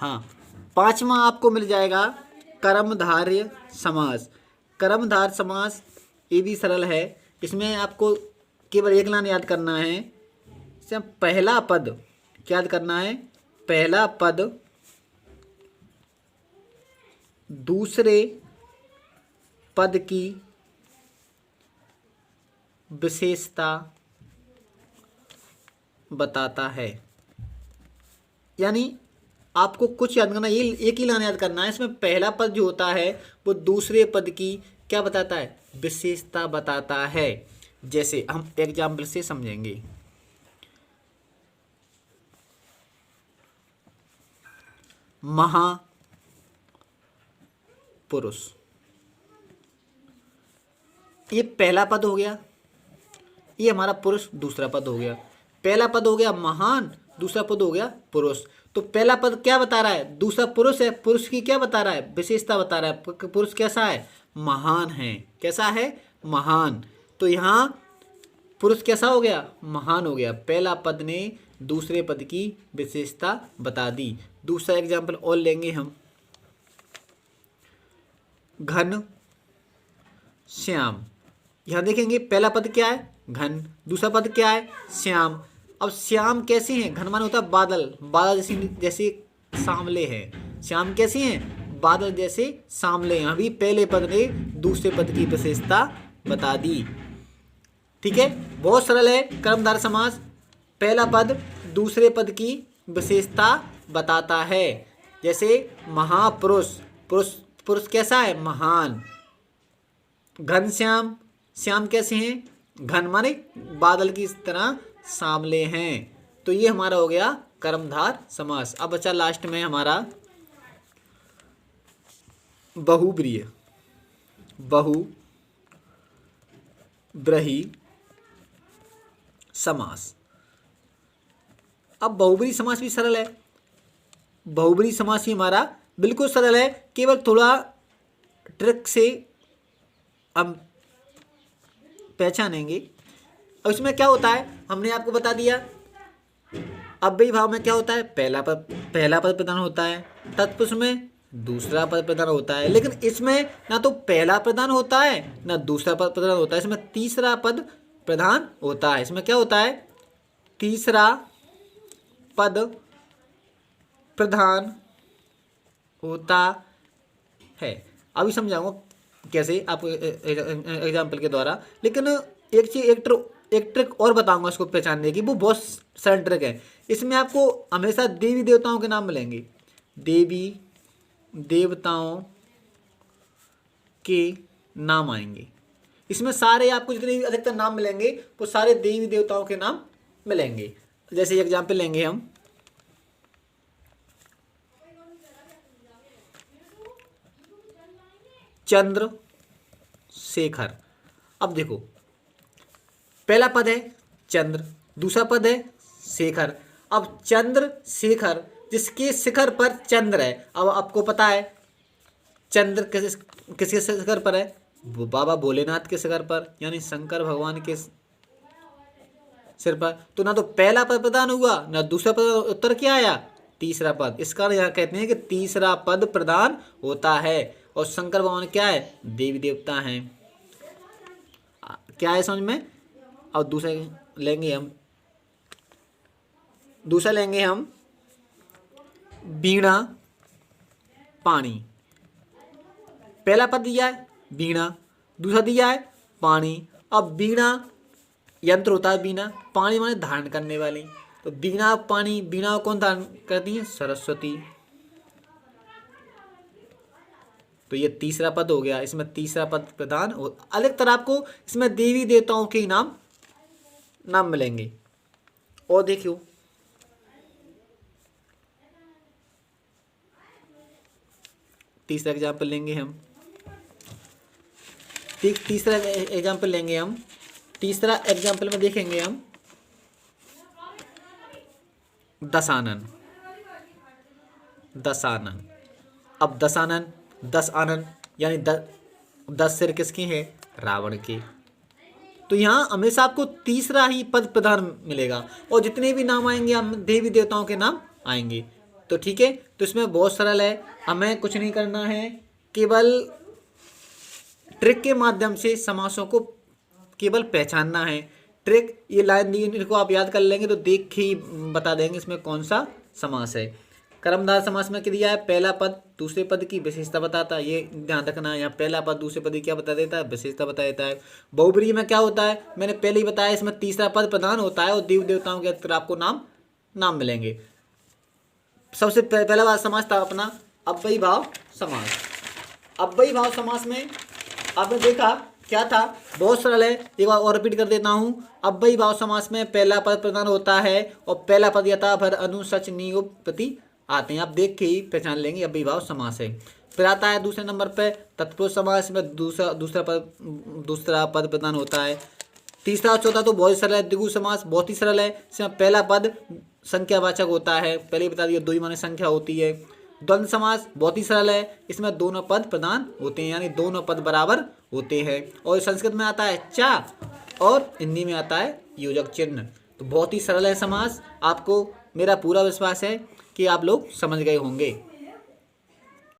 हाँ, पांचवा आपको मिल जाएगा कर्मधारय समास। कर्मधारय समास ये भी सरल है। इसमें आपको केवल एक लाइन याद करना है। इसमें पहला पद क्या याद करना है? पहला पद दूसरे पद की विशेषता बताता है। यानी आपको कुछ याद करना, ये एक ही लाइन याद करना है। इसमें पहला पद जो होता है वो दूसरे पद की क्या बताता है? विशेषता बताता है। जैसे हम एग्जाम्पल से समझेंगे। महापुरुष, ये पहला पद हो गया। ये हमारा पुरुष दूसरा पद हो गया। पहला पद हो गया महान, दूसरा पद हो गया पुरुष। तो पहला पद क्या बता रहा है? दूसरा पुरुष है। पुरुष की क्या बता रहा है? विशेषता बता रहा है। पुरुष कैसा है? महान है। कैसा है? महान। तो यहाँ पुरुष कैसा हो गया? महान हो गया। पहला पद ने दूसरे पद की विशेषता बता दी। दूसरा एग्जाम्पल और लेंगे हम। घन श्याम। यहाँ देखेंगे पहला पद क्या है? घन। दूसरा पद क्या है? श्याम। अब श्याम कैसे हैं? घन माने होता है बादल। बादल जैसे सांवले हैं। श्याम कैसे हैं? बादल जैसे सांवले हैं। अभी पहले पद ने दूसरे पद की विशेषता बता दी। ठीक है, बहुत सरल है कर्मधारय समास। पहला पद दूसरे पद की विशेषता बताता है। जैसे महापुरुष, पुरुष कैसा है? महान। घनश्याम, श्याम कैसे हैं? घन माने बादल की तरह सांवले हैं। तो ये हमारा हो गया कर्मधारय समास। अब बचा लास्ट में हमारा बहुब्रीहि समास। अब बहुब्रीहि समास भी सरल है। बहुब्रीहि समास भी हमारा बिल्कुल सरल है, केवल थोड़ा ट्रिक से हम पहचानेंगे। अब इसमें क्या होता है हमने आपको बता दिया। अव्ययी भाव में क्या होता है? पहला पद प्रधान होता है, तत्पुरुष में दूसरा पद प्रधान होता है। लेकिन इसमें ना तो पहला प्रधान होता है ना दूसरा पद प्रधान होता है। इसमें तीसरा पद प्रधान होता है। इसमें क्या होता है? तीसरा पद प्रधान होता है। अभी समझाऊंगा कैसे आपको एग्जाम्पल के द्वारा। लेकिन एक चीज एक ट्रिक और बताऊंगा इसको पहचानने की, वो बहुत सरल ट्रिक है। इसमें आपको हमेशा देवी देवताओं के नाम मिलेंगे। देवी देवताओं के नाम आएंगे। इसमें सारे आपको जितने भी अधिकतर नाम मिलेंगे वो सारे देवी देवताओं के नाम मिलेंगे। जैसे एग्जाम्पल लेंगे हम। चंद्रशेखर। अब देखो पहला पद है चंद्र, दूसरा पद है शेखर। अब चंद्रशेखर, जिसके शिखर पर चंद्र है। अब आपको पता है चंद्र किसके शिखर पर है? वो बाबा भोलेनाथ के शिखर पर, यानी शंकर भगवान के सिर पर। तो ना तो पहला पद प्रदान हुआ ना दूसरा पद, उत्तर क्या आया? तीसरा पद। इस कारण यहाँ कहते हैं कि तीसरा पद प्रदान होता है। और शंकर भगवान क्या है? देवी देवता हैं। क्या है समझ में? और दूसरा लेंगे हम वीणा पानी। पहला पद दिया है वीणा, दूसरा दिया है पानी। अब वीणा यंत्र होता है, वीणा पानी माने धारण करने वाली। तो वीणा पानी, वीणा कौन धारण करती है? सरस्वती। तो ये तीसरा पद हो गया। इसमें तीसरा पद प्रधान। अधिकतर आपको इसमें देवी देवताओं के नाम मिलेंगे। और देखियो तीसरा एग्जाम्पल लेंगे हम। तीसरा एग्जाम्पल लेंगे हम। तीसरा एग्जाम्पल में देखेंगे हम दशानन। अब दशानन, 10 आनन, यानी 10 सिर किसके हैं? रावण के। तो यहाँ हमेशा आपको तीसरा ही पद प्रधान मिलेगा। और जितने भी नाम आएंगे हम देवी देवताओं के नाम आएंगे। तो ठीक है, तो इसमें बहुत सरल है, हमें कुछ नहीं करना है, केवल ट्रिक के माध्यम से समासों को केवल पहचानना है। ट्रिक ये लाइन दी, इनको आप याद कर लेंगे तो देख के ही बता देंगे इसमें कौन सा समास है। कर्मधारय समास में क्या दिया है, पहला पद दूसरे पद की विशेषता बताता है, ये ध्यान रखना है। यहाँ पहला पद दूसरे पद की क्या बता देता है, विशेषता बता देता है। बहुब्रीहि में क्या होता है, मैंने पहले ही बताया, इसमें तीसरा पद प्रधान होता है और देव देवताओं के अंतर आपको नाम मिलेंगे। सबसे पहला बात समास था अपना अव्ययी भाव समास। अव्ययी भाव समास में आपने देखा क्या था, बहुत सरल है, एक बार और रिपीट कर देता हूँ। अव्ययी भाव समास में पहला पद प्रधान होता है और पहला पद यथा भर अनु सच नियुक्ति आते हैं, आप देख के ही पहचान लेंगे अव्ययी भाव समास है। फिर आता है दूसरे नंबर पे तत्पुरुष समास में दूसरा पद प्रधान होता है। तीसरा और चौथा तो बहुत ही सरल है। द्विगु समास बहुत ही सरल है, इसमें पहला पद संख्यावाचक होता है, पहले ही बता दिया, दो ही माने संख्या होती है। द्वंद्व समास बहुत ही सरल है, इसमें दोनों पद प्रधान होते हैं, यानी दोनों पद बराबर होते हैं। और संस्कृत में आता है चा और हिंदी में आता है योजक चिन्ह। तो बहुत ही सरल है समास, आपको मेरा पूरा विश्वास है कि आप लोग समझ गए होंगे।